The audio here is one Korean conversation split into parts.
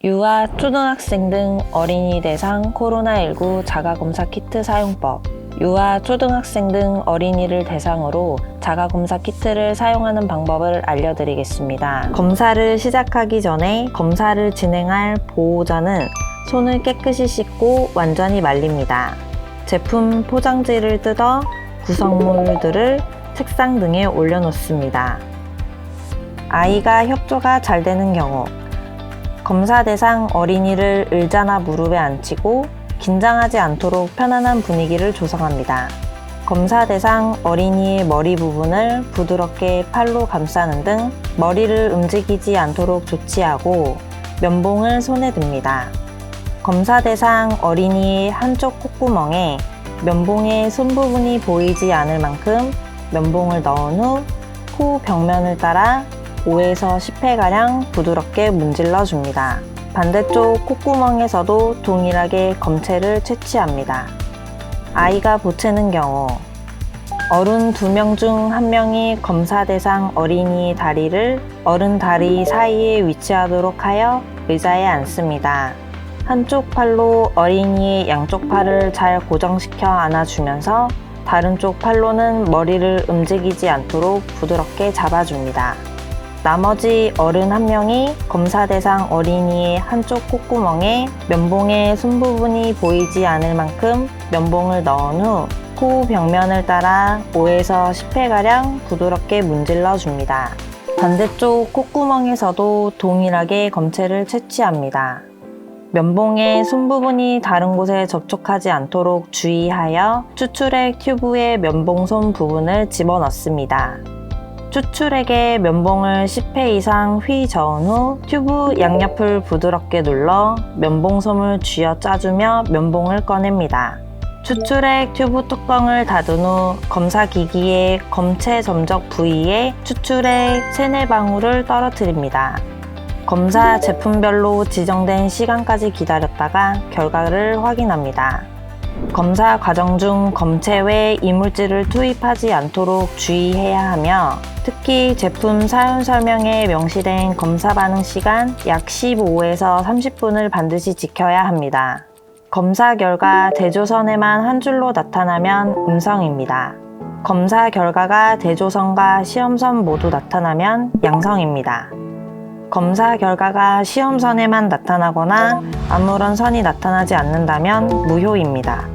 유아, 초등학생 등 어린이 대상 코로나19 자가검사 키트 사용법. 유아, 초등학생 등 어린이를 대상으로 자가검사 키트를 사용하는 방법을 알려드리겠습니다. 검사를 시작하기 전에 검사를 진행할 보호자는 손을 깨끗이 씻고 완전히 말립니다. 제품 포장지를 뜯어 구성물들을 책상 등에 올려놓습니다. 아이가 협조가 잘 되는 경우 검사 대상 어린이를 의자나 무릎에 앉히고 긴장하지 않도록 편안한 분위기를 조성합니다. 검사 대상 어린이의 머리 부분을 부드럽게 팔로 감싸는 등 머리를 움직이지 않도록 조치하고 면봉을 손에 듭니다. 검사 대상 어린이의 한쪽 콧구멍에 면봉의 손 부분이 보이지 않을 만큼 면봉을 넣은 후 코 벽면을 따라 5에서 10회가량 부드럽게 문질러 줍니다. 반대쪽 콧구멍에서도 동일하게 검체를 채취합니다. 아이가 보채는 경우 어른 2명 중 1명이 검사 대상 어린이의 다리를 어른 다리 사이에 위치하도록 하여 의자에 앉습니다. 한쪽 팔로 어린이의 양쪽 팔을 잘 고정시켜 안아주면서 다른 쪽 팔로는 머리를 움직이지 않도록 부드럽게 잡아줍니다. 나머지 어른 1명이 검사 대상 어린이의 한쪽 콧구멍에 면봉의 손 부분이 보이지 않을 만큼 면봉을 넣은 후 코 벽면을 따라 5에서 10회가량 부드럽게 문질러 줍니다. 반대쪽 콧구멍에서도 동일하게 검체를 채취합니다. 면봉의 손 부분이 다른 곳에 접촉하지 않도록 주의하여 추출액 튜브에 면봉손 부분을 집어넣습니다. 추출액에 면봉을 10회 이상 휘 저은 후 튜브 양옆을 부드럽게 눌러 면봉솜을 쥐어 짜주며 면봉을 꺼냅니다. 추출액 튜브 뚜껑을 닫은 후 검사 기기의 검체 점적 부위에 추출액 3-4방울을 떨어뜨립니다. 검사 제품별로 지정된 시간까지 기다렸다가 결과를 확인합니다. 검사 과정 중 검체 외 이물질을 투입하지 않도록 주의해야 하며 특히 제품 사용 설명에 명시된 검사 반응 시간 약 15에서 30분을 반드시 지켜야 합니다. 검사 결과 대조선에만 한 줄로 나타나면 음성입니다. 검사 결과가 대조선과 시험선 모두 나타나면 양성입니다. 검사 결과가 시험선에만 나타나거나 아무런 선이 나타나지 않는다면 무효입니다.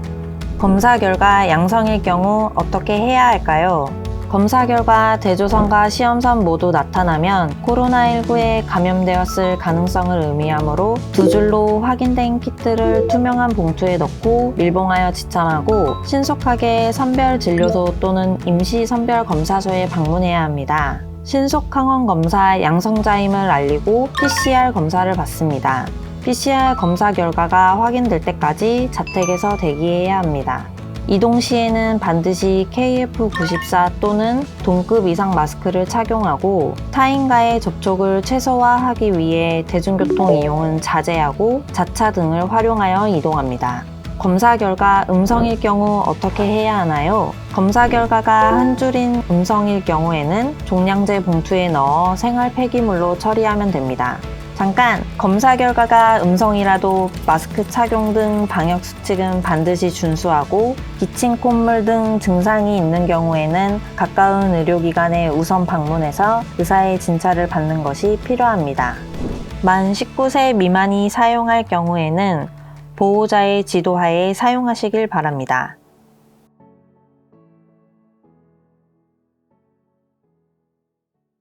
검사 결과 양성일 경우 어떻게 해야 할까요? 검사 결과 대조선과 시험선 모두 나타나면 코로나19에 감염되었을 가능성을 의미하므로 2줄로 확인된 키트를 투명한 봉투에 넣고 밀봉하여 지참하고 신속하게 선별진료소 또는 임시선별검사소에 방문해야 합니다. 신속 항원 검사 양성자임을 알리고 PCR 검사를 받습니다. PCR 검사 결과가 확인될 때까지 자택에서 대기해야 합니다. 이동 시에는 반드시 KF94 또는 동급 이상 마스크를 착용하고 타인과의 접촉을 최소화하기 위해 대중교통 이용은 자제하고 자차 등을 활용하여 이동합니다. 검사 결과 음성일 경우 어떻게 해야 하나요? 검사 결과가 한 줄인 음성일 경우에는 종량제 봉투에 넣어 생활 폐기물로 처리하면 됩니다. 잠깐! 검사 결과가 음성이라도 마스크 착용 등 방역 수칙은 반드시 준수하고 기침, 콧물 등 증상이 있는 경우에는 가까운 의료기관에 우선 방문해서 의사의 진찰을 받는 것이 필요합니다. 만 19세 미만이 사용할 경우에는 보호자의 지도하에 사용하시길 바랍니다.